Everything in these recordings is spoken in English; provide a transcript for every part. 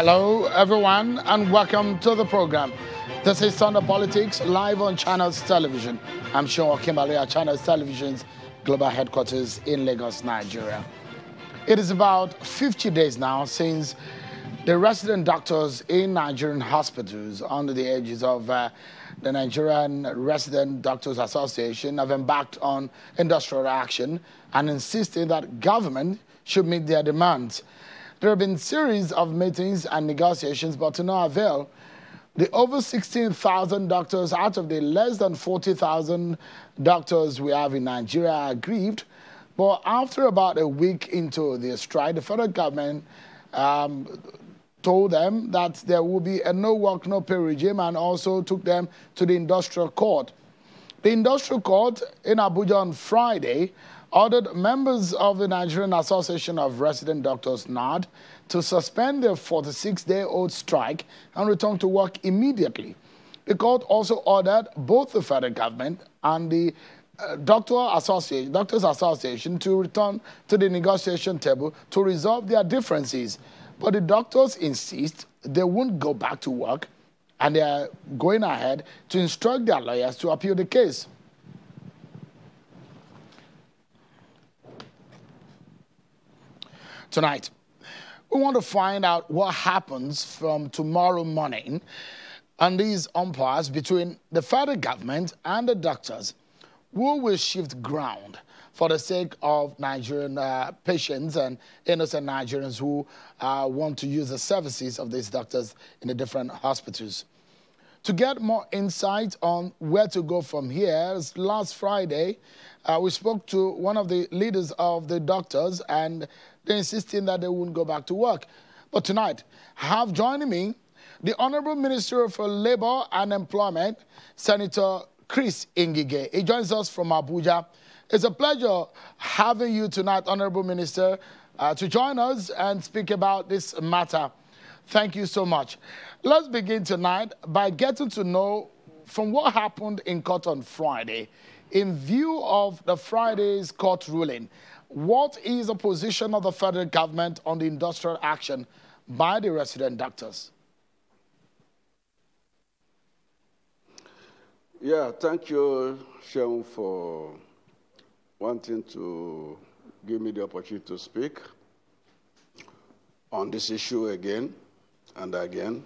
Hello, everyone, and welcome to the program. This is Thunder Politics live on Channels Television. I'm Sean Kimberley at Channels Television's global headquarters in Lagos, Nigeria. It is about 50 days now since the resident doctors in Nigerian hospitals under the aegis of the Nigerian Resident Doctors Association have embarked on industrial action and insisting that government should meet their demands. There have been a series of meetings and negotiations, but to no avail. The over 16,000 doctors out of the less than 40,000 doctors we have in Nigeria are aggrieved. But after about a week into the strike, the federal government told them that there will be a no work, no pay regime, and also took them to the industrial court. The industrial court in Abuja on Friday ordered members of the Nigerian Association of Resident Doctors, NARD, to suspend their 46-day-old strike and return to work immediately. The court also ordered both the federal government and the Doctors Association to return to the negotiation table to resolve their differences. But the doctors insist they won't go back to work, and they are going ahead to instruct their lawyers to appeal the case. Tonight, we want to find out what happens from tomorrow morning on these umpires between the federal government and the doctors. Who will shift ground for the sake of Nigerian patients and innocent Nigerians who want to use the services of these doctors in the different hospitals? To get more insight on where to go from here, last Friday, we spoke to one of the leaders of the doctors, and they're insisting that they wouldn't go back to work. But tonight, I have joining me the Honorable Minister for Labor and Employment, Senator Chris Ngige. He joins us from Abuja. It's a pleasure having you tonight, Honorable Minister, to join us and speak about this matter. Thank you so much. Let's begin tonight by getting to know from what happened in court on Friday. In view of the Friday's court ruling, what is the position of the federal government on the industrial action by the resident doctors? Yeah, thank you, Sean, for wanting to give me the opportunity to speak on this issue again and again.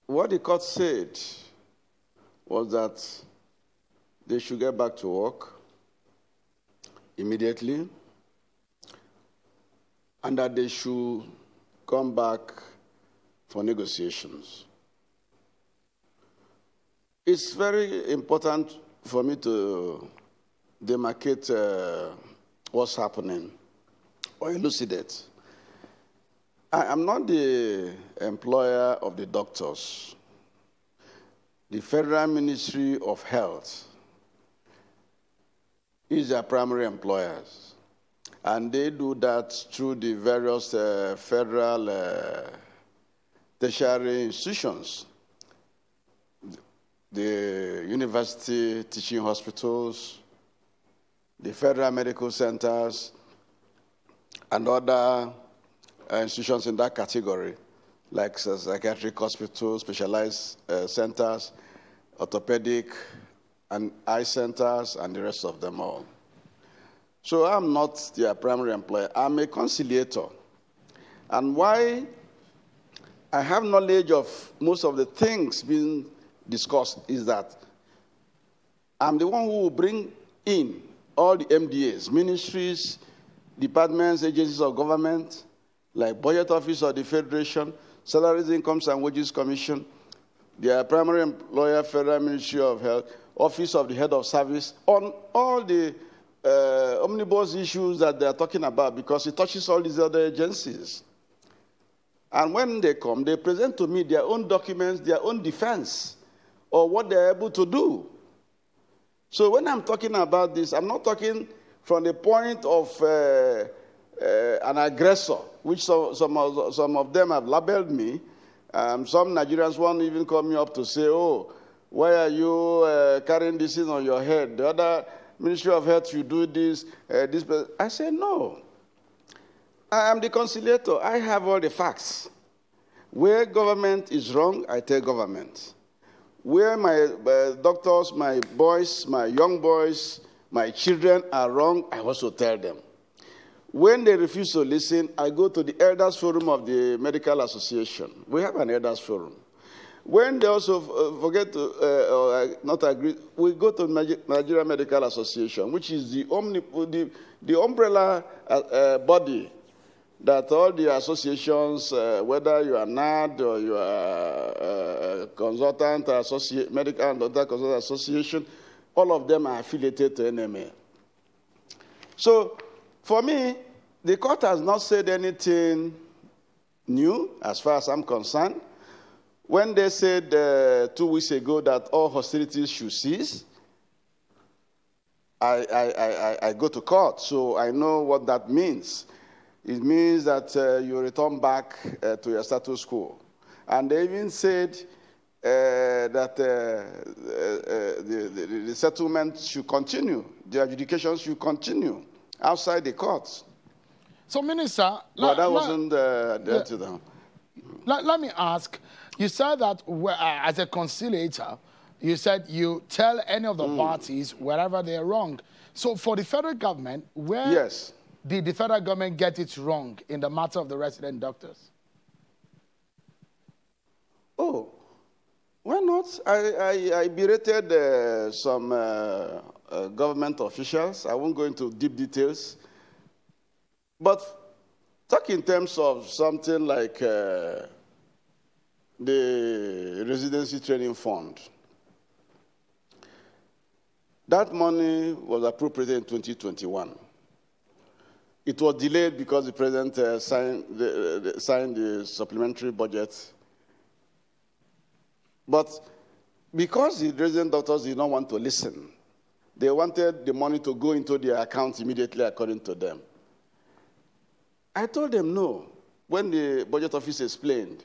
What the court said was that they should get back to work immediately and that they should come back for negotiations. It's very important for me to demarcate what's happening or elucidate. I am not the employer of the doctors. The Federal Ministry of Health is their primary employers, and they do that through the various federal tertiary institutions, the university teaching hospitals, the federal medical centers, and other institutions in that category, like psychiatric hospitals, specialized centers, orthopedic and eye centers, and the rest of them all. So I'm not their primary employer. I'm a conciliator. And why I have knowledge of most of the things being discussed is that I'm the one who will bring in all the MDAs, ministries, departments, agencies of government, like Budget Office of the Federation, Salaries, Incomes, and Wages Commission, their primary employer, Federal Ministry of Health, Office of the Head of Service, on all the omnibus issues that they're talking about, because it touches all these other agencies. And when they come, they present to me their own documents, their own defense, or what they're able to do. So when I'm talking about this, I'm not talking from the point of an aggressor, which some of them have labeled me. Some Nigerians won't even call me up to say, oh, why are you carrying this in on your head? The other Ministry of Health, you do this, I say, no. I am the conciliator. I have all the facts. Where government is wrong, I tell government. Where my doctors, my boys, my young boys, my children are wrong, I also tell them. When they refuse to listen, I go to the Elders Forum of the Medical Association. We have an Elders Forum. When they also forget to or not agree, we go to Nigeria Medical Association, which is the umbrella body that all the associations, whether you are NAD or you are consultant, medical and other consultant association, all of them are affiliated to NMA. So, for me, the court has not said anything new as far as I'm concerned. When they said 2 weeks ago that all hostilities should cease, I go to court, so I know what that means. It means that you return back to your status quo. And they even said that the settlement should continue, the adjudication should continue outside the courts. So, Minister, but that wasn't dealt with them. Let me ask, you said that as a conciliator, you said you tell any of the parties wherever they're wrong. So for the federal government, where did the federal government get it wrong in the matter of the resident doctors? Oh, why not? I berated some government officials. I won't go into deep details. But talk in terms of something like the Residency Training Fund. That money was appropriated in 2021. It was delayed because the president signed the supplementary budget. But because the resident doctors did not want to listen, they wanted the money to go into their accounts immediately according to them. I told them no. When the budget office explained,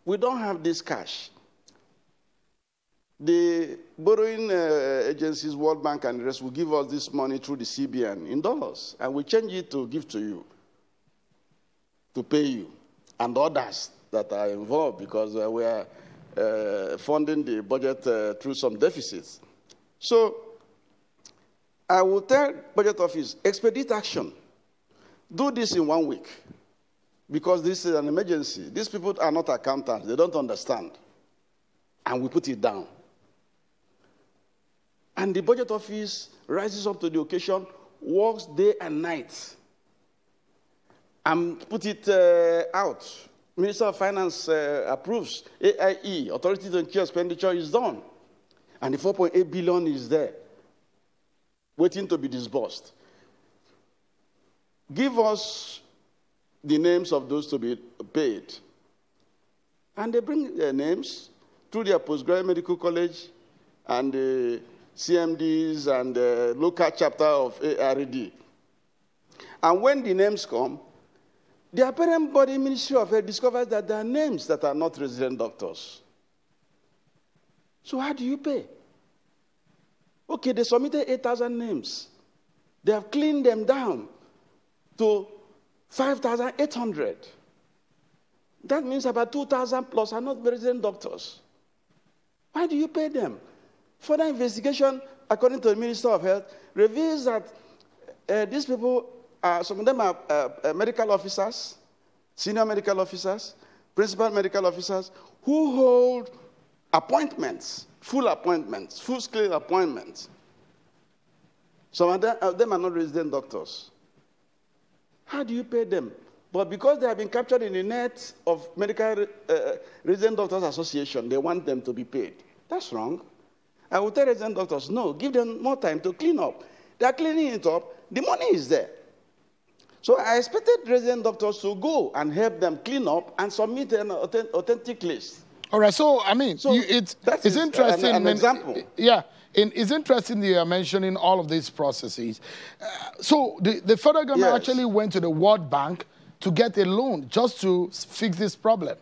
we don't have this cash. The borrowing agencies, World Bank and the rest, will give us this money through the CBN in dollars, and we change it to give to you, to pay you, and others that are involved because we are funding the budget through some deficits. So I will tell budget office, expedite action. Do this in 1 week because this is an emergency. These people are not accountants. They don't understand. And we put it down. And the budget office rises up to the occasion, works day and night, and put it out. Minister of Finance approves. AIE, Authority to Ensure Expenditure, is done. And the 4.8 billion is there, waiting to be disbursed. Give us the names of those to be paid. And they bring their names through their postgraduate medical college and the CMDs and the local chapter of ARD. And when the names come, the apparent body Ministry of Health discovers that there are names that are not resident doctors. So how do you pay? Okay, they submitted 8,000 names. They have cleaned them down to 5,800. That means about 2,000 plus are not resident doctors. Why do you pay them? Further investigation, according to the Minister of Health, reveals that these people, some of them are medical officers, senior medical officers, principal medical officers, who hold appointments, full-scale appointments. Some of them are not resident doctors. How do you pay them? But because they have been captured in the net of Medical Resident Doctors Association, they want them to be paid. That's wrong. I will tell resident doctors, no, give them more time to clean up. They are cleaning it up. The money is there. So I expected resident doctors to go and help them clean up and submit an authentic list. All right, so, I mean, so it's interesting. An example. Yeah, it's interesting that you are mentioning all of these processes. So the federal government actually went to the World Bank to get a loan just to fix this problem.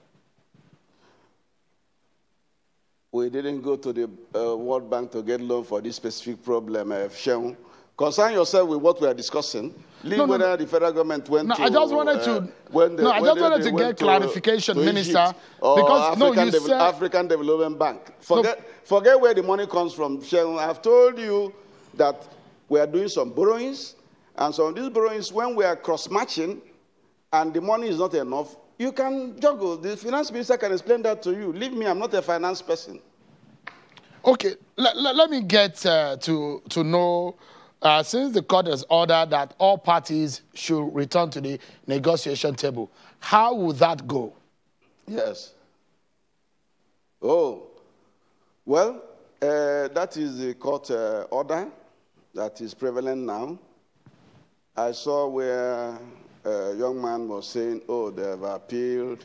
We didn't go to the World Bank to get loan for this specific problem, Concern yourself with what we are discussing. Leave whether the federal government went to... I just wanted to get clarification, Minister. Or because African Development Bank. Forget where the money comes from. I've told you that we are doing some borrowings, and some of these borrowings, when we are cross-matching and the money is not enough, you can juggle. The finance minister can explain that to you. Leave me, I'm not a finance person. Okay, let me get to know, since the court has ordered that all parties should return to the negotiation table, how will that go? Yes. Oh, well, that is the court order that is prevalent now. I saw where a young man was saying, oh, they have appealed,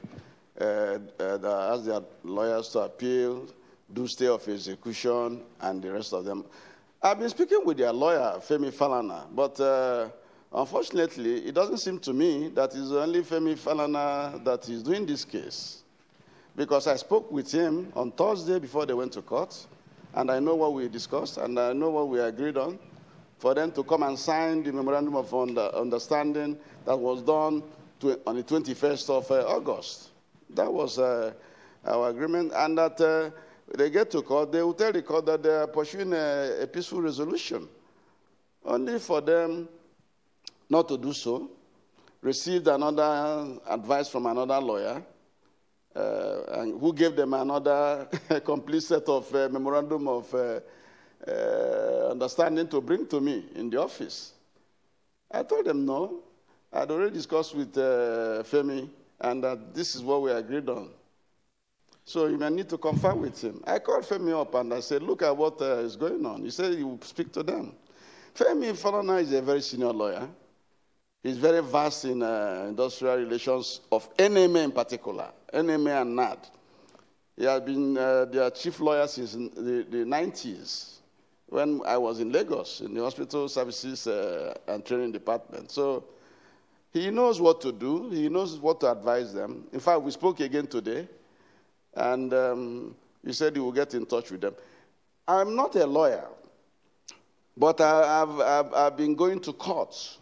asked their lawyers to appeal, do stay of execution, and the rest of them. I've been speaking with their lawyer, Femi Falana, but unfortunately, it doesn't seem to me that it's only Femi Falana that is doing this case. Because I spoke with him on Thursday before they went to court, and I know what we discussed, and I know what we agreed on, for them to come and sign the memorandum of understanding that was done on the 21st of August. That was our agreement, and that they get to court, they will tell the court that they are pursuing a peaceful resolution. Only for them not to do so, received another advice from another lawyer, and who gave them another complete set of memorandum of understanding to bring to me in the office. I told them no. I'd already discussed with Femi, and that this is what we agreed on. So you may need to confer with him. I called Femi up and I said, look at what is going on. He said he will speak to them. Femi Falana is a very senior lawyer. He's very vast in industrial relations of NMA in particular, NMA and NAD. He has been their chief lawyer since the 90s when I was in Lagos in the hospital services and training department. So he knows what to do. He knows what to advise them. In fact, we spoke again today. And he said he will get in touch with them. I'm not a lawyer, but I've been going to courts.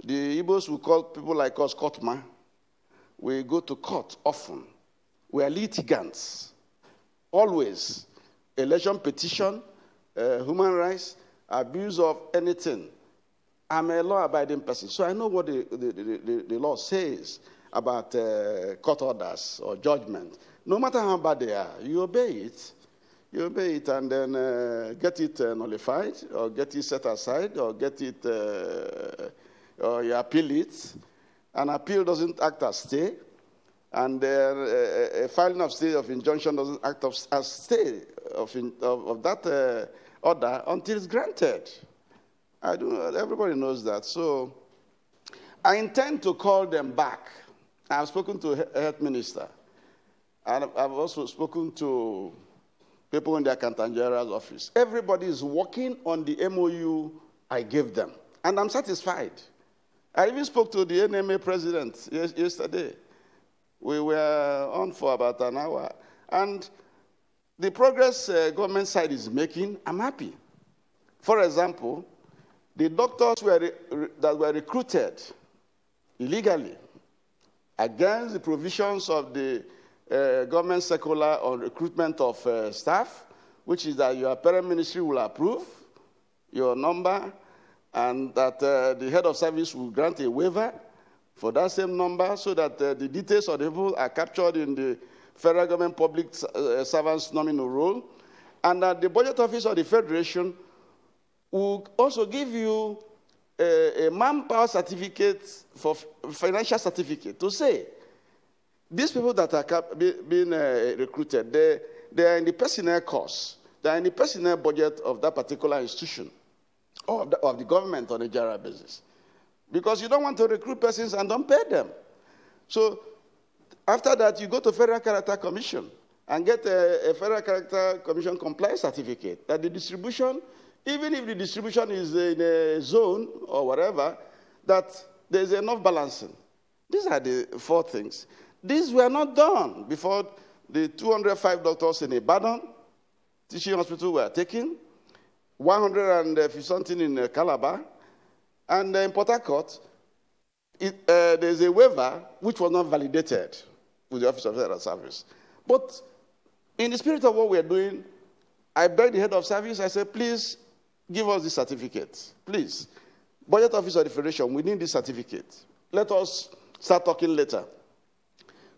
The Igbos will call people like us courtma. We go to court often. We are litigants, always. Election petition, human rights, abuse of anything. I'm a law-abiding person, so I know what the law says about court orders or judgment. No matter how bad they are, you obey it. You obey it and then get it nullified or get it set aside or get it, or you appeal it. An appeal doesn't act as stay, and a filing of stay of injunction doesn't act as stay of that order until it's granted. Everybody knows that. So I intend to call them back. I've spoken to the health minister. And I've also spoken to people in the Accountant General's office. Everybody is working on the MOU I gave them. And I'm satisfied. I even spoke to the NMA president yesterday. We were on for about an hour. And the progress government side is making, I'm happy. For example, the doctors that were recruited illegally against the provisions of the government circular on recruitment of staff, which is that your parent ministry will approve your number and that the head of service will grant a waiver for that same number so that the details of the people are captured in the federal government public servants nominal roll, and that the budget office of the federation will also give you a manpower certificate for financial certificate to say these people that are being recruited, they are in the personnel costs. They are in the personnel budget of that particular institution or of the government on a general basis. Because you don't want to recruit persons and don't pay them. So after that, you go to Federal Character Commission and get a Federal Character Commission compliance certificate that the distribution, even if the distribution is in a zone or whatever, that there's enough balancing. These are the four things. These were not done before the 205 doctors in Ibadan teaching hospital were taken. 150 something in Calabar, and in Port Harcourt, there's a waiver which was not validated with the Office of Head of Service. But in the spirit of what we are doing, I begged the head of service, I said, please give us this certificate. Please. Budget Office of the Federation, we need this certificate. Let us start talking later.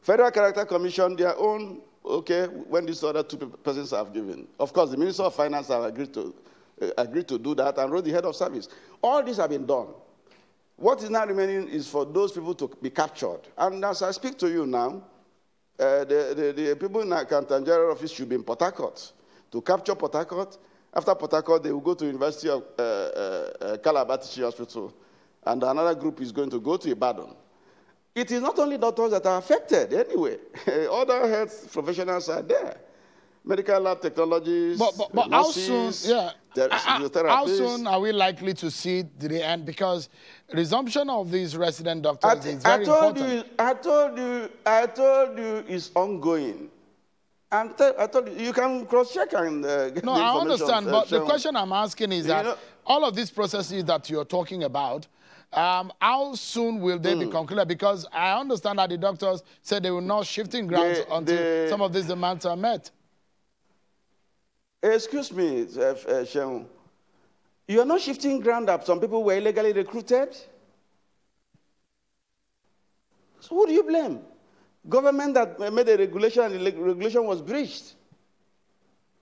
Federal Character Commission, their own, okay, when these other two persons have given. Of course, the Minister of Finance have agreed to do that and wrote the head of service. All this have been done. What is now remaining is for those people to be captured. And as I speak to you now, the people in the Accountant General Office should be in Port Harcourt to capture Port Harcourt. After Port Harcourt, they will go to University of Calabar Teaching Hospital, and another group is going to go to Ibadan. It is not only doctors that are affected anyway. Other health professionals are there. Medical lab technologists, but nurses, how soon are we likely to see the end? Because resumption of these resident doctors is very important. I told you it's ongoing. I told you can cross-check and get No, the I information. understand, but the question I'm asking is that all of these processes that you're talking about, how soon will they be concluded? Because I understand that the doctors said they will not shifting grounds until some of these demands are met. Excuse me, Sheung. You are not shifting ground up. Some people were illegally recruited. So who do you blame? Government that made a regulation and the regulation was breached.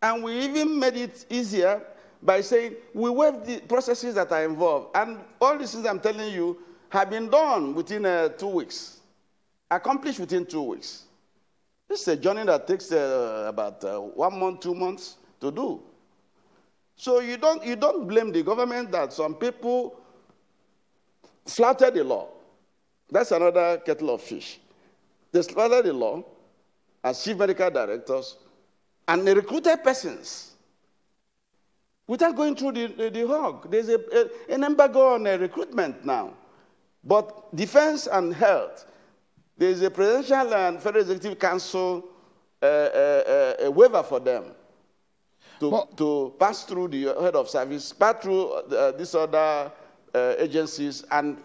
And we even made it easier by saying we waive the processes that are involved. And all these things I'm telling you have been done within 2 weeks, accomplished within 2 weeks. This is a journey that takes about 1 month, 2 months to do. So you don't blame the government that some people flouted the law. That's another kettle of fish. They flouted the law as chief medical directors, and they recruited persons without going through the hog. There's an embargo on recruitment now. But defense and health, there's a presidential and federal executive council a waiver for them to pass through the head of service, pass through these other agencies and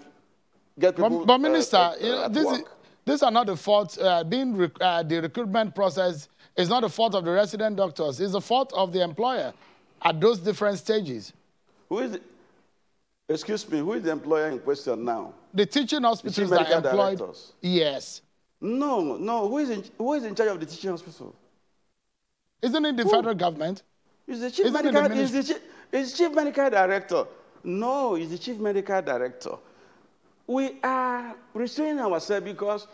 get people But Minister, these are not the fault. The recruitment process is not the fault of the resident doctors. It's the fault of the employer at those different stages. Excuse me, who is the employer in question now? The teaching hospitals that are employed. Directors. Yes. No. Who is in charge of the teaching hospital? Isn't it the federal government? Is the chief medical? Is chief medical director? No, he's the chief medical director. We are restraining ourselves because,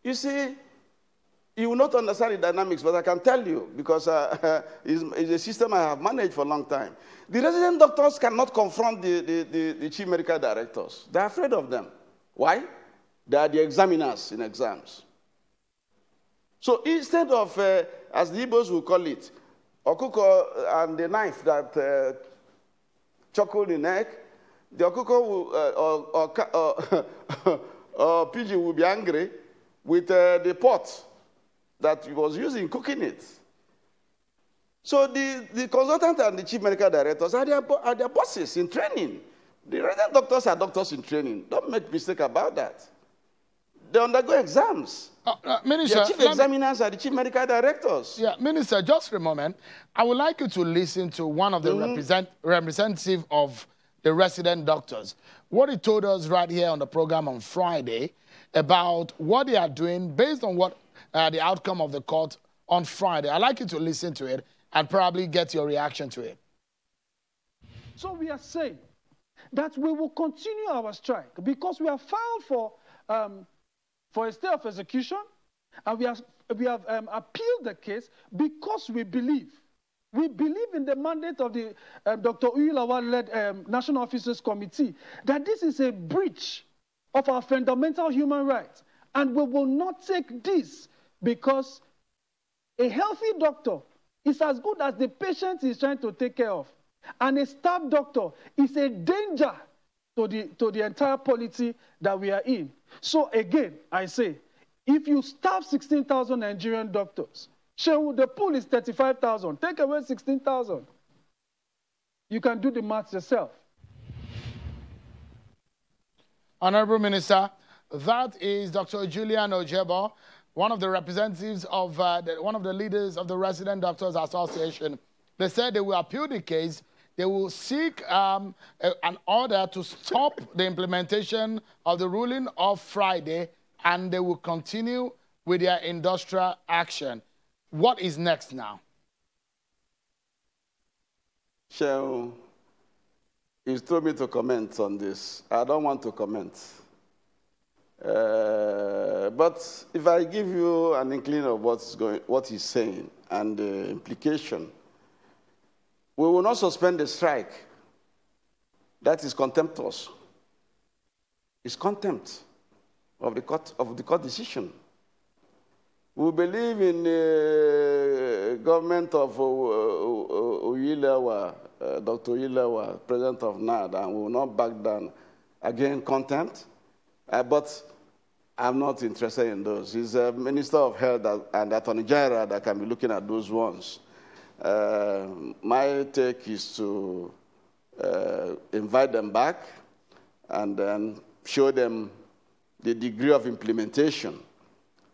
you see, you will not understand the dynamics, but I can tell you because it's a system I have managed for a long time. The resident doctors cannot confront the chief medical directors. They're afraid of them. Why? They are the examiners in exams. So instead of, as the Igbos will call it, okuko and the knife that chuckle the neck, the okuko or pigeon will be angry with the pot that he was using cooking it. So the consultant and the chief medical directors are their bosses in training. The resident doctors are doctors in training. Don't make mistake about that. They undergo exams. Minister, the chief examiners are the chief medical directors. Yeah, Minister, just for a moment, I would like you to listen to one of the representative of the resident doctors. What he told us right here on the program on Friday about what they are doing based on what the outcome of the court on Friday. I'd like you to listen to it and probably get your reaction to it. So we are saying that we will continue our strike because we have filed for a stay of execution, and we have appealed the case because we believe in the mandate of the Dr. Uyulawa-led National Officers Committee that this is a breach of our fundamental human rights, and we will not take this because a healthy doctor is as good as the patient is trying to take care of, and a staff doctor is a danger to the entire polity that we are in. So again, I say, if you staff 16,000 Nigerian doctors, the pool is 35,000. Take away 16,000. You can do the maths yourself. Honorable Minister, that is Dr. Giuliano Jabo, one of the representatives of one of the leaders of the Resident Doctors Association. They said they will appeal the case. They will seek an order to stop the implementation of the ruling of Friday, and they will continue with their industrial action. What is next now? So, he's told me to comment on this. I don't want to comment. But if I give you an inkling of what he's saying and the implication, we will not suspend the strike. That is contemptuous. It's contempt of the court decision. We believe in the government of Uyilewa, Dr. Uyilewa, president of NAD, and we will not back down. Again, contempt. But I'm not interested in those. He's a Minister of Health and Attorney General that can be looking at those ones. My take is to invite them back and then show them the degree of implementation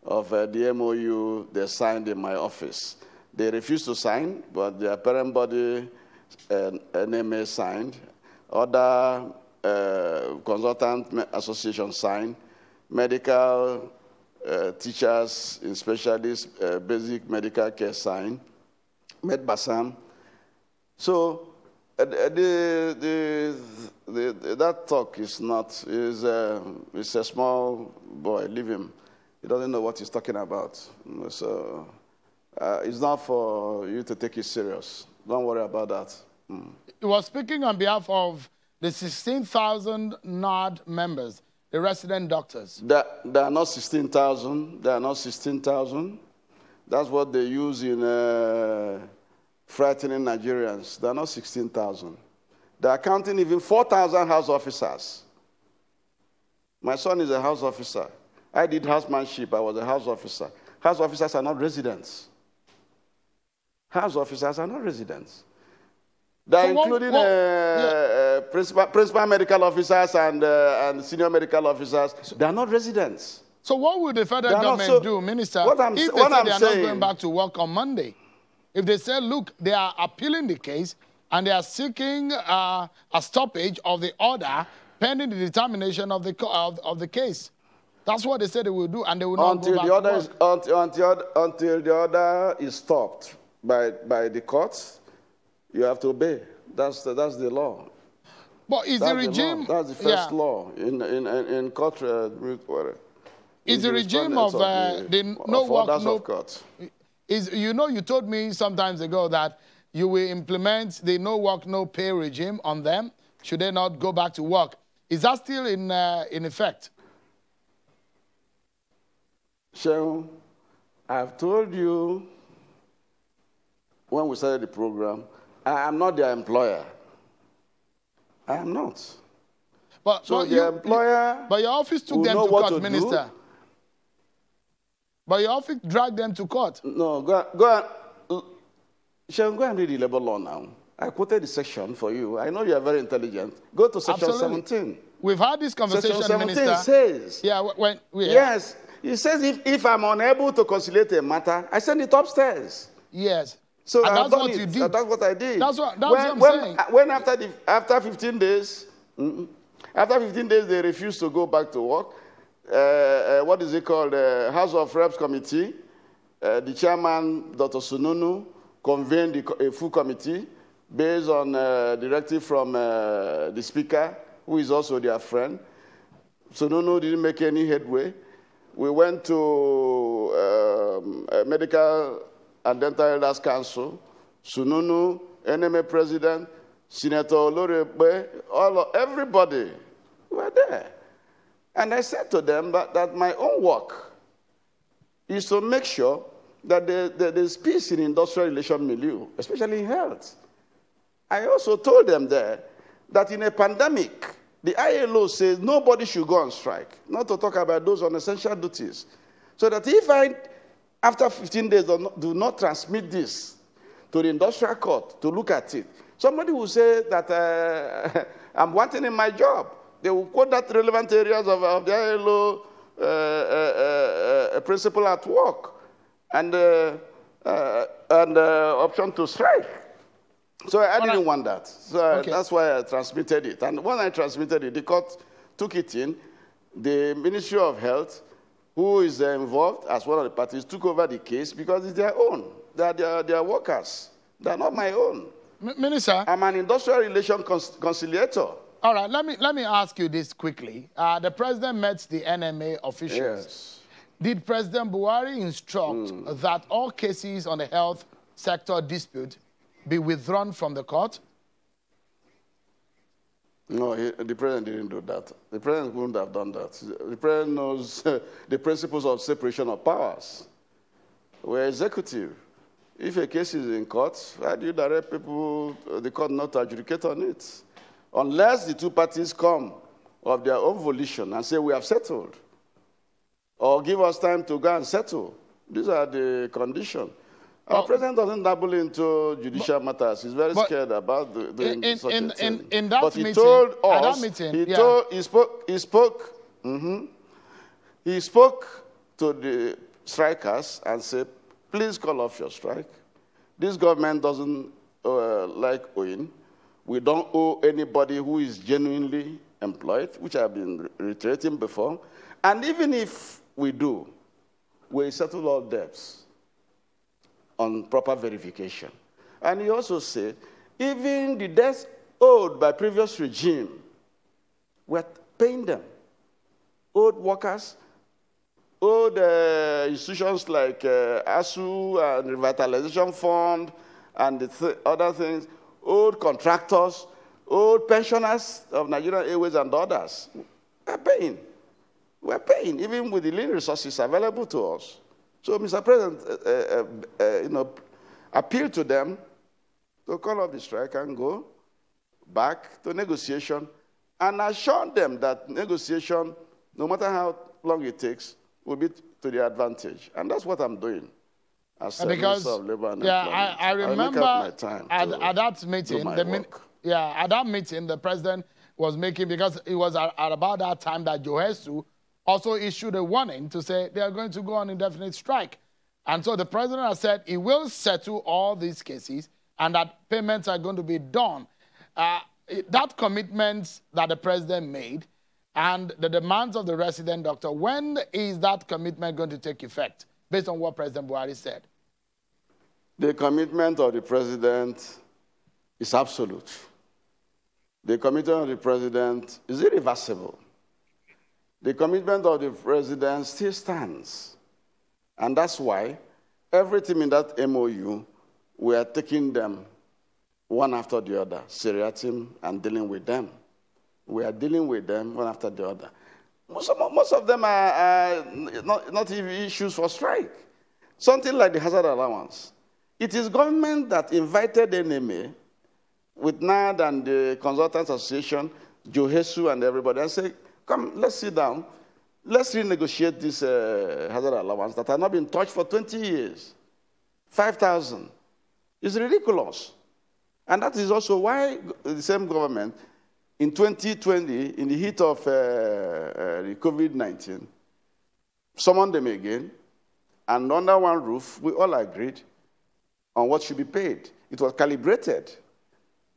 of the MOU they signed in my office. They refused to sign, but their parent body, NMA, signed. Other consultant associations signed. Medical teachers in specialist basic medical care signed. Medbasam. So that talk is not, is a small boy, leave him. He doesn't know what he's talking about. So it's not for you to take it serious. Don't worry about that. He was speaking on behalf of the 16,000 NAD members, the resident doctors. There are not 16,000. There are not 16,000. That's what they use in frightening Nigerians. There are not 16,000. They are counting even 4,000 house officers. My son is a house officer. I did housemanship. I was a house officer. House officers are not residents. House officers are not residents. They are including principal medical officers and senior medical officers. They are not residents. So what will the federal government do, Minister, if they say they are not going back to work on Monday? If they say, look, they are appealing the case and they are seeking a stoppage of the order pending the determination of the case. That's what they said they will do, and they will not go back to work. Until the order is stopped by the courts, you have to obey. That's the law. But is the regime... That's the first law in court. Is the regime of the no work, no... court. You know, you told me some time ago that you will implement the no work, no pay regime on them should they not go back to work. Is that still in effect? So, I've told you when we started the program, I am not their employer. I am not. But your office took them to court, Minister. But your office dragged them to court. No, go and read the labor law now. I quoted the section for you. I know you are very intelligent. Go to section 17. We've had this conversation, section 17 Minister. Says, yes, it says if I'm unable to conciliate a matter, I send it upstairs. Yes. So and that's what you did. That's what I did. That's what I'm saying. When after 15 days, they refused to go back to work. What is it called? House of Reps Committee. The chairman, Dr. Sununu, convened a full committee based on directive from the speaker, who is also their friend. Sununu didn't make any headway. We went to Medical and Dental Elders Council. Sununu, NMA President, Senator Olorebe, everybody were there. And I said to them that my own work is to make sure that there's peace in industrial relation milieu, especially in health. I also told them there that in a pandemic, the ILO says nobody should go on strike, not to talk about those on essential duties. So that if I, after 15 days, do not transmit this to the industrial court to look at it, Somebody will say that I'm wanting in my job. They will quote that relevant areas of the ILO principle at work and option to strike. So I didn't want that. So that's why I transmitted it. And when I transmitted it, the court took it in. The Ministry of Health, who is involved as one of the parties, took over the case because it's their own. They are their workers. They're not my own. Minister, I'm an industrial relation conciliator. All right, let me ask you this quickly. The president met the NMA officials. Yes. Did President Buhari instruct that all cases on the health sector dispute be withdrawn from the court? No, the president didn't do that. The president wouldn't have done that. The president knows the principles of separation of powers. We're executive. If a case is in court, how do you direct people, the court not to adjudicate on it? Unless the two parties come of their own volition and say, we have settled, or give us time to go and settle. These are the conditions. Our president doesn't dabble into judicial matters. He's very scared about doing such a thing. In that but he meeting, told us, at that meeting, he spoke to the strikers and said, please call off your strike. This government doesn't like owing. We don't owe anybody who is genuinely employed, which I've been reiterating before. And even if we do, we settle all debts on proper verification. And he also said, even the debts owed by previous regime, we're paying them. Owed workers, owed institutions like ASU and Revitalization Fund and the other things, owed contractors, owed pensioners of Nigerian Airways and others. We're paying. We're paying, even with the lean resources available to us. So, Mr. President, appeal to them to call off the strike and go back to negotiation and assure them that negotiation, no matter how long it takes, will be to their advantage. And that's what I'm doing. As because, Minister of Labor and yeah, I remember my time at that meeting, at that meeting, the president was making, because it was at about that time that Johesu also issued a warning to say they are going to go on indefinite strike. And so the president has said he will settle all these cases and that payments are going to be done. That commitment that the president made and the demands of the resident doctor, when is that commitment going to take effect, based on what President Buhari said? The commitment of the president is absolute. The commitment of the president is irreversible. The commitment of the president still stands. And that's why everything in that MOU, we are taking them one after the other, seriatim and dealing with them. We are dealing with them one after the other. Most of them are not even issues for strike. Something like the hazard allowance. It is government that invited NMA with NAD and the Consultants Association, Johesu and everybody, and say, come, let's sit down. Let's renegotiate this hazard allowance that has not been touched for 20 years. 5,000. It's ridiculous. And that is also why the same government, in 2020, in the heat of the COVID-19, summoned them again, and under one roof, we all agreed on what should be paid. It was calibrated,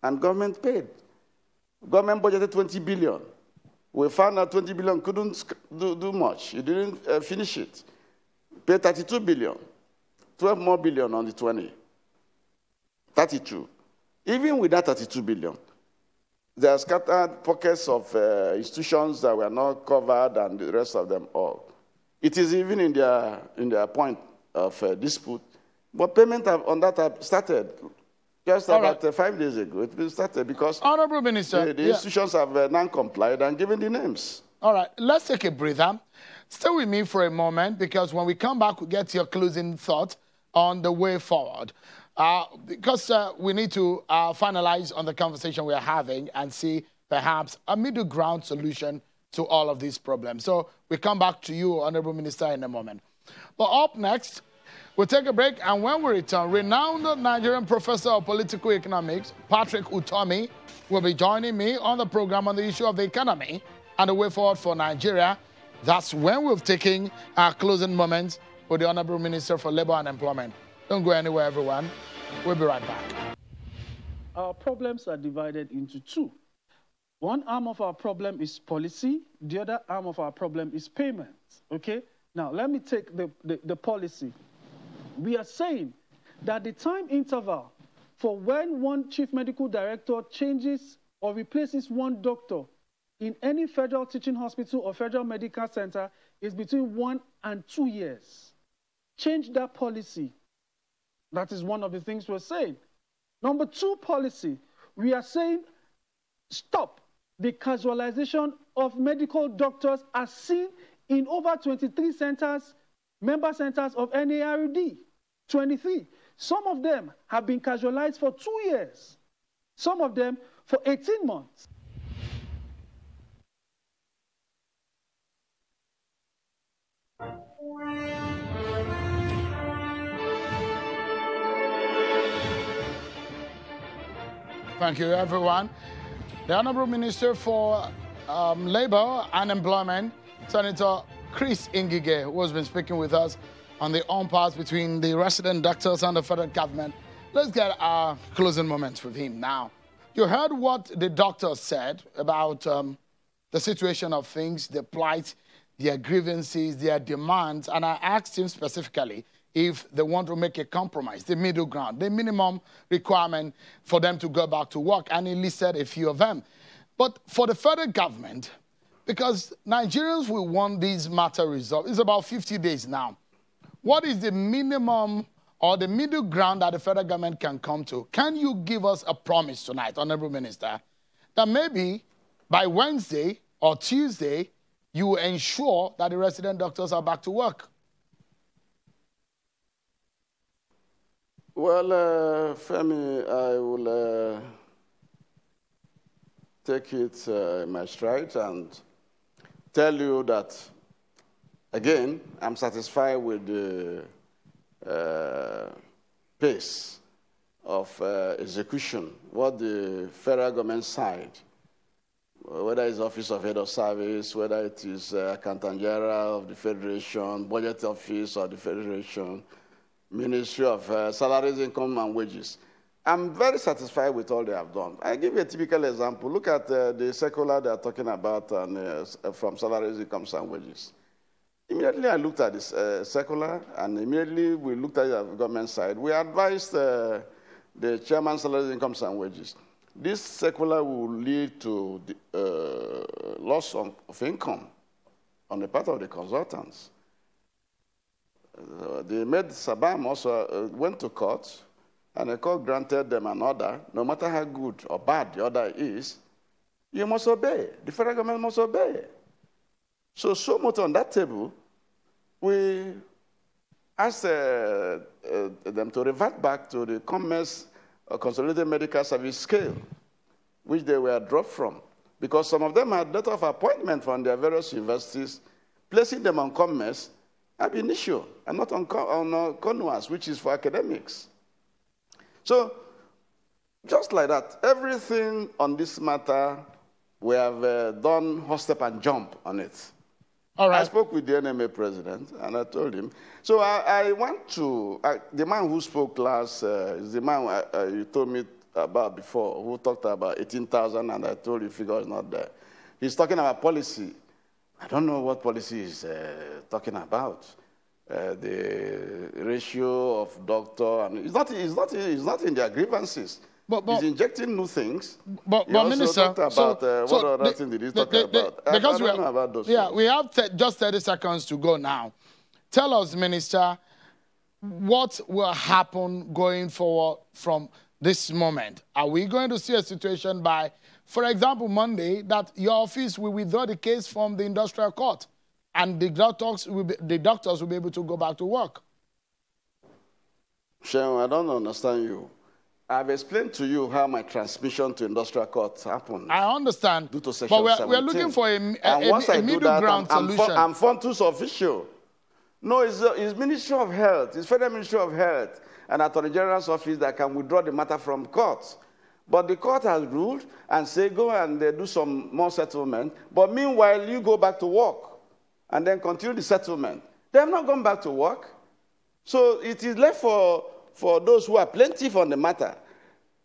and government paid. Government budgeted 20 billion. We found out 20 billion couldn't do much. It didn't finish it. Paid 32 billion. 12 more billion on the 20. 32. Even with that 32 billion, there are scattered pockets of institutions that were not covered and the rest of them all. It is even in their point of dispute. But payment on that have started just about 5 days ago. It will started because Honorable Minister, the institutions have non-complied and given the names. All right, let's take a breather. Stay with me for a moment, because when we come back, we'll get your closing thought on the way forward. Because we need to finalize on the conversation we are having and see perhaps a middle ground solution to all of these problems. So we come back to you, Honorable Minister, in a moment. But up next, We'll take a break, and when we return, renowned Nigerian professor of political economics, Patrick Utomi, will be joining me on the program on the issue of the economy and the way forward for Nigeria. That's when we're taking our closing moments with the Honorable Minister for Labor and Employment. Don't go anywhere, everyone. We'll be right back. Our problems are divided into two. One arm of our problem is policy. The other arm of our problem is payments. Okay? Now, let me take the policy. We are saying that the time interval for when one chief medical director changes or replaces one doctor in any federal teaching hospital or federal medical center is between 1 and 2 years. Change that policy. That is one of the things we're saying. Number two policy, we are saying stop the casualization of medical doctors as seen in over 23 centers, member centers of NARD, 23. Some of them have been casualized for 2 years. Some of them for 18 months. Thank you, everyone. The Honorable Minister for Labor and Employment, Senator Chris Ngige, who has been speaking with us on the impasse between the resident doctors and the federal government. Let's get our closing moments with him now. You heard what the doctors said about the situation of things, their plight, their grievances, their demands, and I asked him specifically if they want to make a compromise, the middle ground, the minimum requirement for them to go back to work, and he listed a few of them. But for the federal government, because Nigerians will want this matter resolved, it's about 50 days now. What is the minimum or the middle ground that the federal government can come to? Can you give us a promise tonight, Honorable Minister, that maybe by Wednesday or Tuesday, you will ensure that the resident doctors are back to work? Well, Femi, I will take it in my stride and tell you that, again, I'm satisfied with the pace of execution, what the federal government side, whether it's Office of Head of Service, whether it is Accountant General of the Federation, Budget Office of the Federation, Ministry of Salaries, Income, and Wages. I'm very satisfied with all they have done. I give you a typical example. Look at the circular they are talking about from Salaries, Income, and Wages. Immediately I looked at this circular, and immediately we looked at the government side. We advised the Chairman Salaries, Income, and Wages. This circular will lead to the, loss of income on the part of the consultants. They made Sabam also went to court, and the court granted them an order. No matter how good or bad the order is, you must obey. The federal government must obey. So much on that table, we asked them to revert back to the Commerce Consolidated Medical Service scale, which they were dropped from, because some of them had letter of appointment from their various universities. Placing them on Commerce ab initio and not on CONUAS, which is for academics. So, just like that, everything on this matter, we have done hop, step, and jump on it. All right. I spoke with the NMA president, and I told him. So I want to, the man who spoke last is the man you told me about before, who talked about 18,000, and I told you figure is not there. He's talking about policy. I don't know what policy he's talking about. The ratio of doctor, and it's not in their grievances. But he's injecting new things. But Minister, talked about what other thing did he talk about? Because I don't know about those things. We have just 30 seconds to go now. Tell us, Minister, what will happen going forward from this moment? Are we going to see a situation by, for example, Monday, that your office will withdraw the case from the industrial court and the doctors will be able to go back to work? Sharon, I don't understand you. I've explained to you how my transmission to industrial court happened. I understand. Due to Section 17. But we're looking for a middle ground solution. I'm fontus official. No, it's Ministry of Health. It's Federal Ministry of Health and Attorney General's office that can withdraw the matter from court. But the court has ruled and say, go and do some more settlement. But meanwhile, you go back to work and then continue the settlement. They have not gone back to work. So it is left for those who are plaintiff on the matter,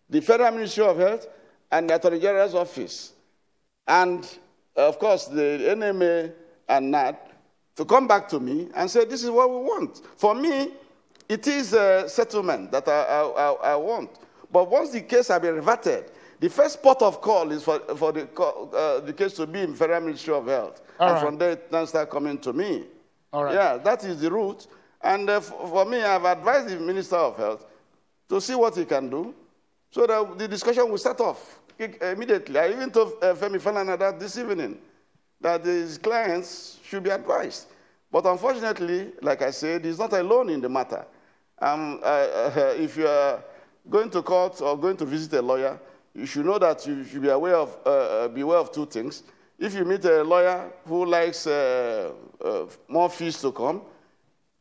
the Federal Ministry of Health and the Attorney General's office, and, of course, the NMA and NAT, to come back to me and say, this is what we want. For me, it is a settlement that I want. But once the case has been reverted, the first port of call is for the case to be in Federal Ministry of Health. From there, it then start coming to me. Yeah, that is the route. And for me, I've advised the Minister of Health to see what he can do so that the discussion will start off immediately. I even told Femi Falana that this evening, that his clients should be advised. But unfortunately, like I said, he's not alone in the matter. If you are going to court or going to visit a lawyer, you should know that you should be aware of two things. If you meet a lawyer who likes more fees to come,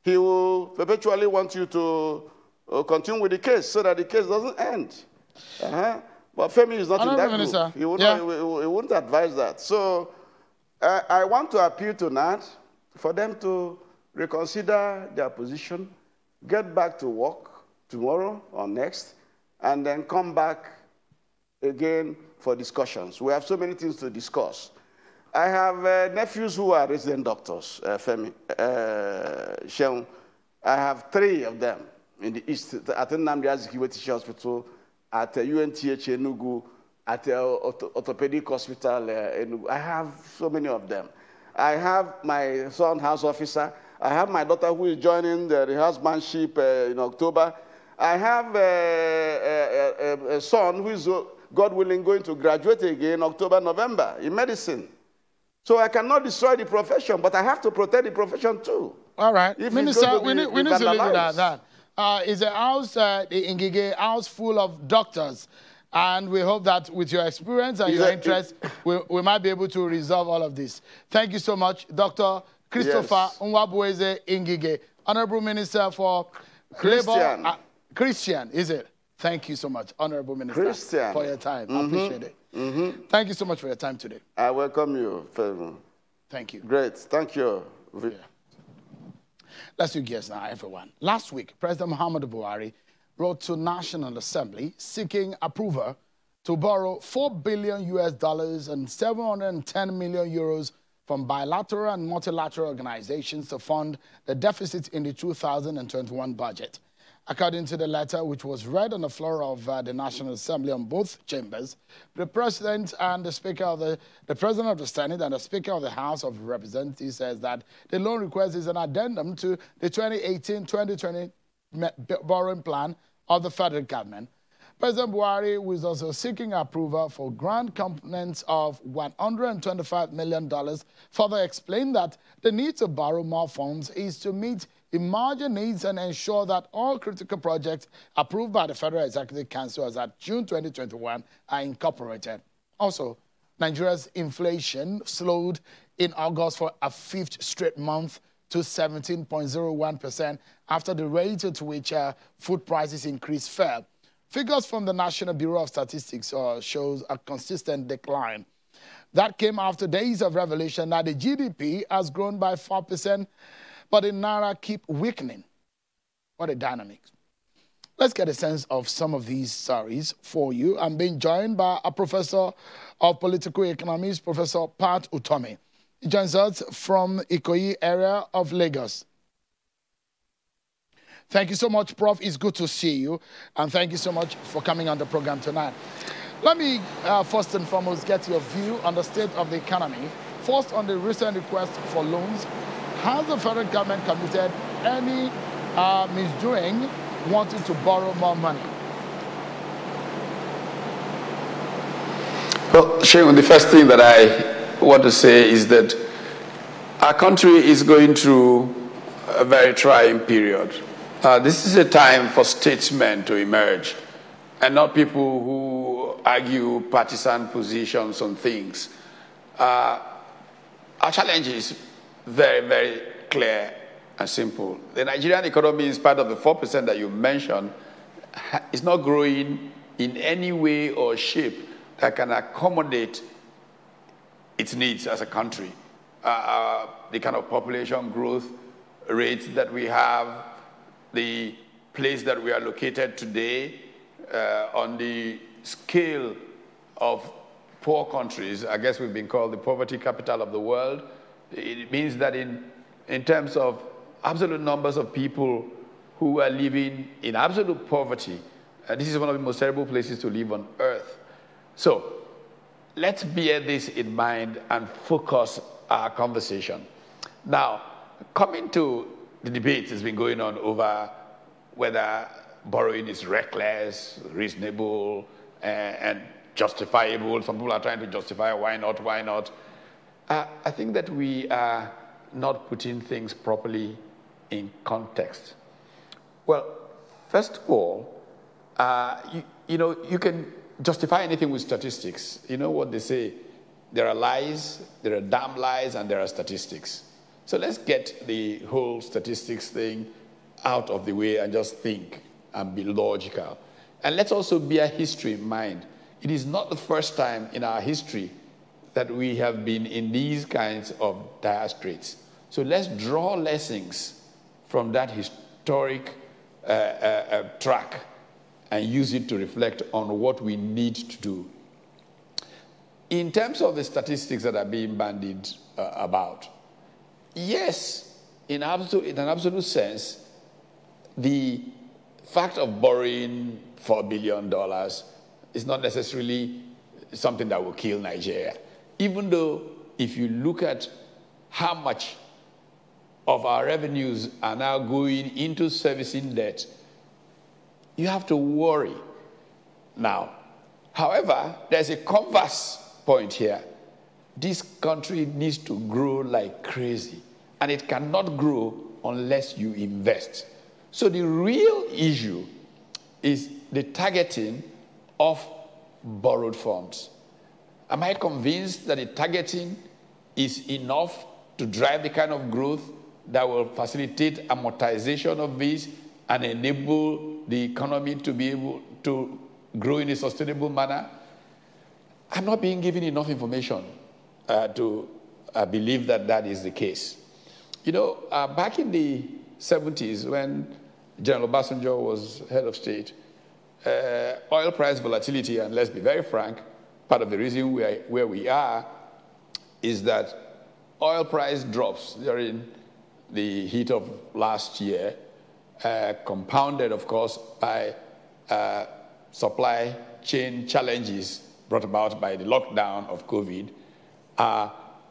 he will perpetually want you to continue with the case so that the case doesn't end. But Femi is not in that group. He wouldn't advise that. So I want to appeal to NAT for them to reconsider their position, get back to work tomorrow or next, and then come back again for discussions. We have so many things to discuss. I have nephews who are resident doctors, Femi, Sheung. I have 3 of them in the East, at Nnamdi Azikiwe Teaching Hospital, at UNTH Enugu, at Orthopedic Hospital Enugu. I have so many of them. I have my son, house officer. I have my daughter who is joining the husbandship in October. I have a son who is, God willing, going to graduate again October, November in medicine. So I cannot destroy the profession, but I have to protect the profession too. All right. Minister, we need to leave it at that. Is a house, the Ngige house full of doctors. And we hope that with your experience and your interest, we might be able to resolve all of this. Thank you so much, Dr. Christopher Nwabueze Ngige, Honorable Minister for Labor. Christian, is it? Thank you so much, Honorable Minister, for your time. I appreciate it. Thank you so much for your time today. I welcome you. Thank you. Great. Thank you. Yeah. Let's do gears now, everyone. Last week, President Muhammadu Buhari wrote to National Assembly seeking approval to borrow $4 billion and 710 million euros from bilateral and multilateral organizations to fund the deficit in the 2021 budget. According to the letter, which was read on the floor of the National Assembly on both chambers, the President and the Speaker of the President of the Senate and the Speaker of the House of Representatives says that the loan request is an addendum to the 2018-2020 borrowing plan of the federal government. President Buhari was also seeking approval for grant components of $125 million. Further explained that the need to borrow more funds is to meet emerging needs and ensure that all critical projects approved by the Federal Executive Council as at June 2021 are incorporated. Also, Nigeria's inflation slowed in August for a 5th straight month to 17.01% after the rate at which food prices increased fell. Figures from the National Bureau of Statistics shows a consistent decline. That came after days of revelation that the GDP has grown by 4%, but the Naira keep weakening. What a dynamic. Let's get a sense of some of these stories for you. I'm being joined by a professor of political economics, Professor Pat Utomi. He joins us from Ikoyi area of Lagos. Thank you so much, Prof. It's good to see you. And thank you so much for coming on the program tonight. Let me first and foremost get your view on the state of the economy. First, on the recent request for loans. Has the federal government committed any misdoing wanting to borrow more money? Well, Sheung, the first thing that I want to say is that our country is going through a very trying period. This is a time for statesmen to emerge and not people who argue partisan positions on things. Our challenge is very, very clear and simple. The Nigerian economy, in spite of the 4% that you mentioned, is not growing in any way or shape that can accommodate its needs as a country. The kind of population growth rates that we have, the place that we are located today, on the scale of poor countries. I guess we've been called the poverty capital of the world. It means that in terms of absolute numbers of people who are living in absolute poverty, this is one of the most terrible places to live on earth. So let's bear this in mind and focus our conversation. Now, coming to the debate that's been going on over whether borrowing is reckless, reasonable, and justifiable. Some people are trying to justify why not, why not. I think that we are not putting things properly in context. Well, first of all, you can justify anything with statistics. You know what they say? There are lies, there are damn lies, and there are statistics. So let's get the whole statistics thing out of the way and just think and be logical. And let's also bear history in mind. It is not the first time in our history that we have been in these kinds of dire straits. So let's draw lessons from that historic track and use it to reflect on what we need to do. In terms of the statistics that are being bandied about, yes, in an absolute sense, the fact of borrowing $4 billion is not necessarily something that will kill Nigeria. Even though if you look at how much of our revenues are now going into servicing debt, you have to worry. Now, however, there's a converse point here. This country needs to grow like crazy, and it cannot grow unless you invest. So the real issue is the targeting of borrowed funds. Am I convinced that the targeting is enough to drive the kind of growth that will facilitate amortization of this and enable the economy to be able to grow in a sustainable manner? I'm not being given enough information to believe that that is the case. You know, back in the 70s, when General Obasanjo was head of state, oil price volatility, and let's be very frank, part of the reason where we are is that oil price drops during the heat of last year, compounded, of course, by supply chain challenges brought about by the lockdown of COVID,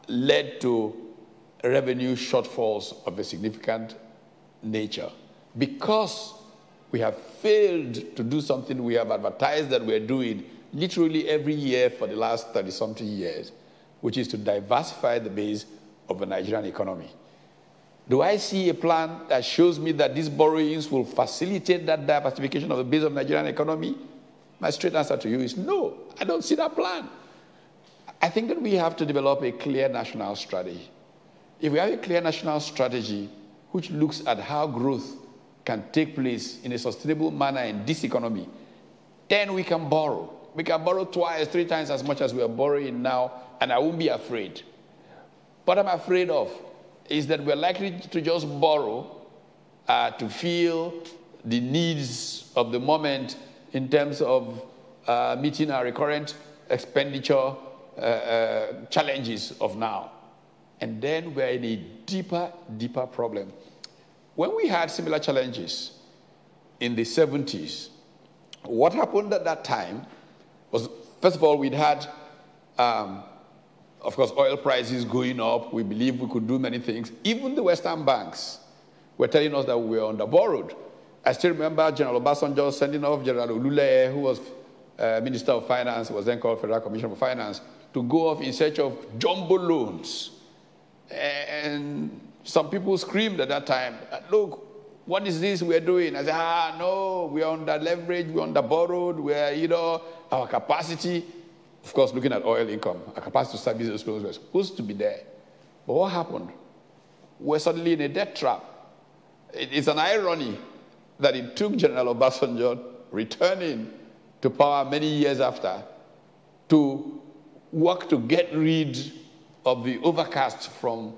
led to revenue shortfalls of a significant nature. Because we have failed to do something we have advertised that we're doing literally every year for the last 30-something years, which is to diversify the base of the Nigerian economy. Do I see a plan that shows me that these borrowings will facilitate that diversification of the base of the Nigerian economy? My straight answer to you is no, I don't see that plan. I think that we have to develop a clear national strategy. If we have a clear national strategy which looks at how growth can take place in a sustainable manner in this economy, then we can borrow. We can borrow twice, 3 times as much as we are borrowing now, and I won't be afraid. What I'm afraid of is that we're likely to just borrow to fill the needs of the moment in terms of meeting our recurrent expenditure challenges of now. And then we're in a deeper, deeper problem. When we had similar challenges in the 70s, what happened at that time was, first of all, we'd had, of course, oil prices going up. We believed we could do many things. Even the Western banks were telling us that we were under-borrowed. I still remember General Obasanjo sending off General Oluleye, who was Minister of Finance, was then called Federal Commissioner for Finance, to go off in search of jumbo loans. And some people screamed at that time, look, what is this we're doing? I said, no, we're under leveraged, we're under borrowed, we're, our capacity, of course, looking at oil income, our capacity to service those loans was supposed to be there. But what happened? We're suddenly in a debt trap. It's an irony that it took General Obasanjo returning to power many years after to work to get rid of the overcast from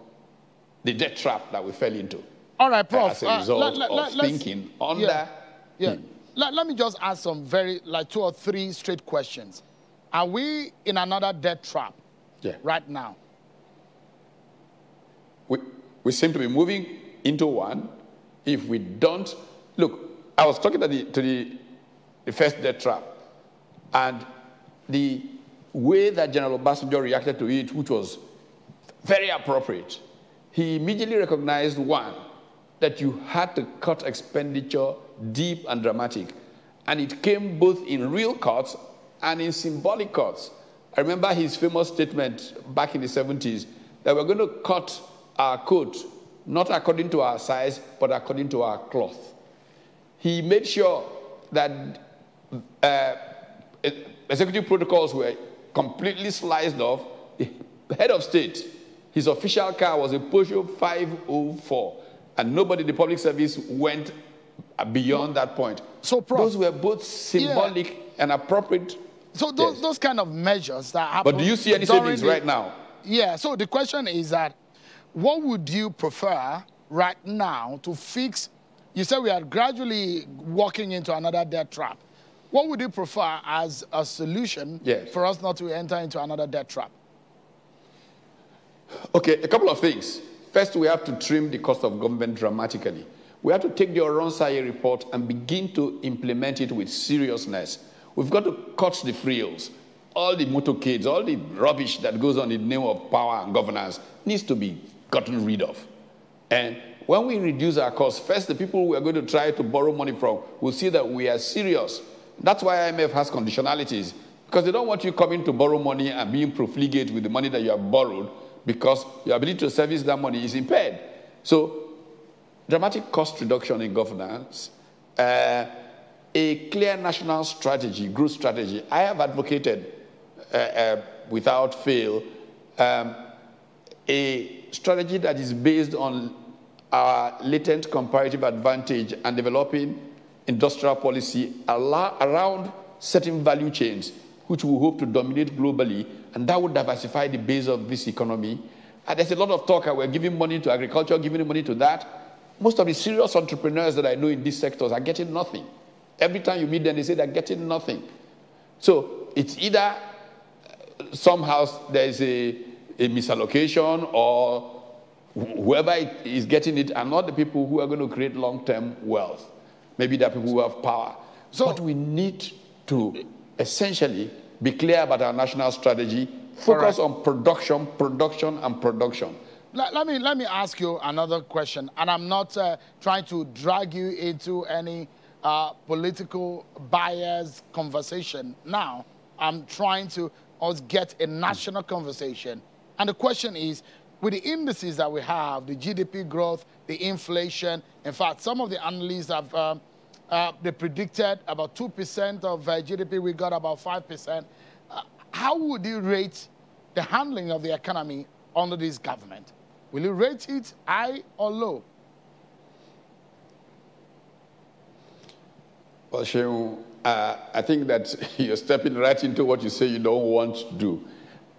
the debt trap that we fell into. All right, Prof. As a result of thinking under him. Let me just ask some like 2 or 3 straight questions. Are we in another debt trap right now? We seem to be moving into one. If we don't, look, I was talking to the first debt trap, and the way that General Obasanjo reacted to it, which was very appropriate, he immediately recognized, one, that you had to cut expenditure deep and dramatic. And it came both in real cuts and in symbolic cuts. I remember his famous statement back in the 70s that we're going to cut our coat, not according to our size, but according to our cloth. He made sure that executive protocols were completely sliced off. The head of state, his official car was a Peugeot 504, and nobody in the public service went beyond that point. So, Prof, those were both symbolic and appropriate. So those kind of measures that happen. But do you see any savings right now? Yeah, so the question is that, what would you prefer right now to fix? You said we are gradually walking into another debt trap. What would you prefer as a solution for us not to enter into another debt trap? Okay, a couple of things. First, we have to trim the cost of government dramatically. We have to take the Oronsaye report and begin to implement it with seriousness. We've got to cut the frills. All the motorcades, all the rubbish that goes on in the name of power and governance needs to be gotten rid of. And when we reduce our costs, first, the people we are going to try to borrow money from will see that we are serious. That's why IMF has conditionalities, because they don't want you coming to borrow money and being profligate with the money that you have borrowed, because your ability to service that money is impaired. So, dramatic cost reduction in governance, a clear national strategy, growth strategy. I have advocated, without fail, a strategy that is based on our latent comparative advantage and developing industrial policy around certain value chains, which we hope to dominate globally, and that would diversify the base of this economy. And there's a lot of talk, we're giving money to agriculture, giving money to that. Most of the serious entrepreneurs that I know in these sectors are getting nothing. Every time you meet them, they say they're getting nothing. So it's either somehow there's a misallocation, or whoever is getting it are not the people who are going to create long-term wealth. Maybe they're people who have power. So, but we need to essentially be clear about our national strategy, focus on production, production, and production. Let me ask you another question, and I'm not trying to drag you into any political bias conversation now. I'm trying to get a national conversation. And the question is, with the indices that we have, the GDP growth, the inflation, in fact, some of the analysts have they predicted about 2% of GDP, we got about 5%. How would you rate the handling of the economy under this government? Will you rate it high or low? Well, Shehu, I think that you're stepping right into what you say you don't want to do.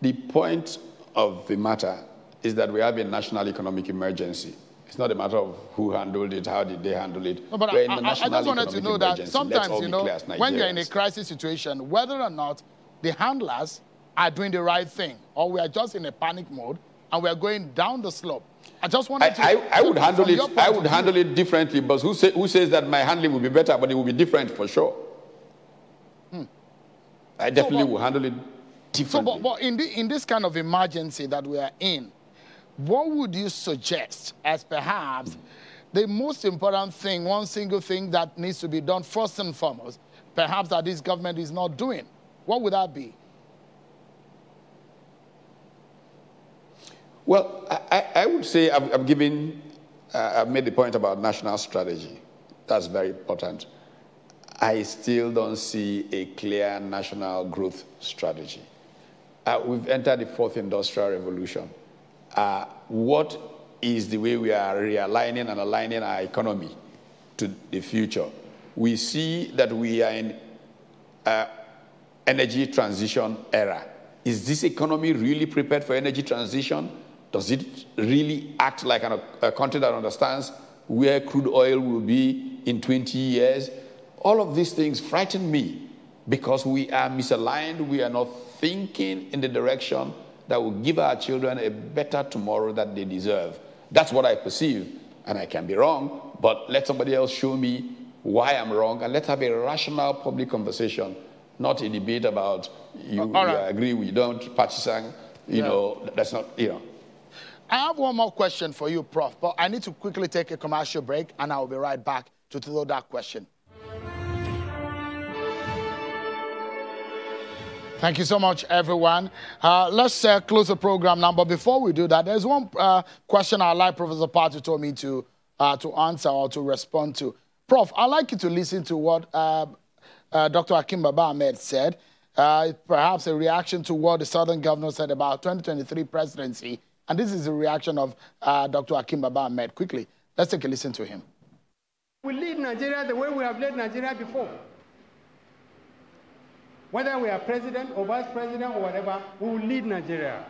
The point of the matter is that we have a national economic emergency. It's not a matter of who handled it, how did they handle it. No, but I just wanted to know that sometimes, you know, when you're in a crisis situation, whether or not the handlers are doing the right thing, or we are just in a panic mode and we are going down the slope. I just wanted to... I would handle it. I would handle it differently, but who says that my handling will be better, but it will be different for sure? I definitely will handle it differently. So, but in this kind of emergency that we are in, what would you suggest as perhaps the most important thing, one single thing that needs to be done first and foremost, perhaps that this government is not doing? What would that be? Well, I would say I've made the point about national strategy. That's very important. I still don't see a clear national growth strategy. We've entered the fourth industrial revolution. What is the way we are realigning and aligning our economy to the future. We see that we are in energy transition era. Is this economy really prepared for energy transition? Does it really act like a country that understands where crude oil will be in 20 years? All of these things frighten me because we are misaligned. We are not thinking in the direction that will give our children a better tomorrow that they deserve. That's what I perceive, and I can be wrong, but let somebody else show me why I'm wrong, and let's have a rational public conversation, not a debate about you agree, we don't, partisan, you know, that's not, you know. I have one more question for you, Prof, but I need to quickly take a commercial break, and I'll be right back to throw that question. Thank you so much, everyone. Let's close the program now, but before we do that, there's one question I'd like Professor Patu told me to answer or to respond to. Prof, I'd like you to listen to what Dr. Akim Baba Ahmed said, perhaps a reaction to what the Southern governor said about 2023 presidency. And this is a reaction of Dr. Akim Baba Ahmed. Quickly, let's take a listen to him. We lead Nigeria the way we have led Nigeria before. Whether we are president or vice president or whatever, we will lead Nigeria.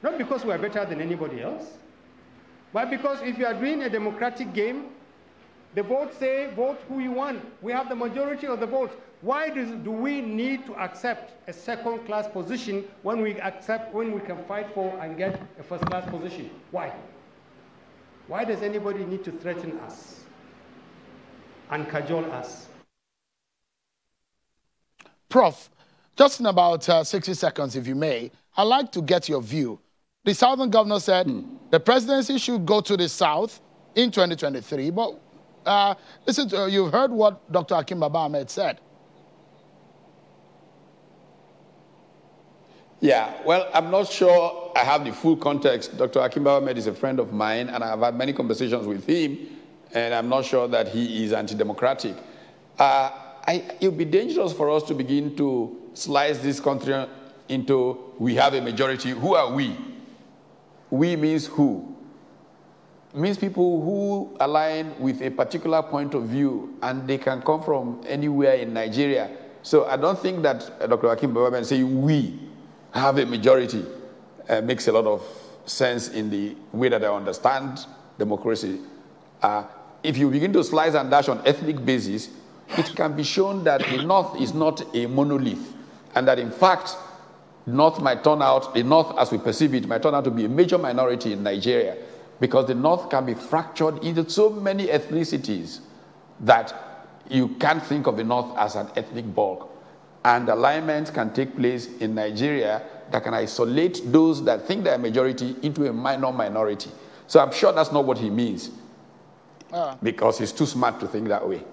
Not because we are better than anybody else, but because if you are doing a democratic game, the votes say vote who you want. We have the majority of the votes. Why do we need to accept a second-class position when we can fight for and get a first-class position? Why? Why does anybody need to threaten us and cajole us? Prof, just in about 60 seconds, if you may, I'd like to get your view. The Southern governor said the presidency should go to the South in 2023, but listen, you've heard what Dr. Akim Baba Ahmed said. Yeah, well, I'm not sure I have the full context. Dr. Akim Baba Ahmed is a friend of mine, and I've had many conversations with him, and I'm not sure that he is anti-democratic. It would be dangerous for us to begin to slice this country into we have a majority. Who are we? We means who? It means people who align with a particular point of view, and they can come from anywhere in Nigeria. So I don't think that Dr. Akim Baba Ahmed saying we have a majority makes a lot of sense in the way that I understand democracy. If you begin to slice and dash on ethnic basis, it can be shown that the North is not a monolith, and that in fact, the North, as we perceive it, might turn out to be a major minority in Nigeria, because the North can be fractured into so many ethnicities that you can't think of the North as an ethnic bulk. And alignments can take place in Nigeria that can isolate those that think they're a majority into a minor minority. So I'm sure that's not what he means, because he's too smart to think that way.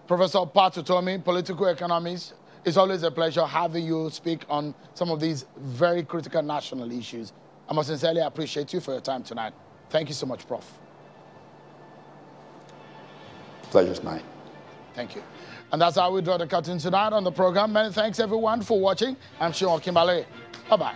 Professor Patu Tomi, political economics, it's always a pleasure having you speak on some of these very critical national issues. I must sincerely appreciate you for your time tonight. Thank you so much, Prof. Pleasure's mine. Thank you. And that's how we draw the curtain tonight on the program. Many thanks, everyone, for watching. I'm Sean Kimbale. Bye-bye.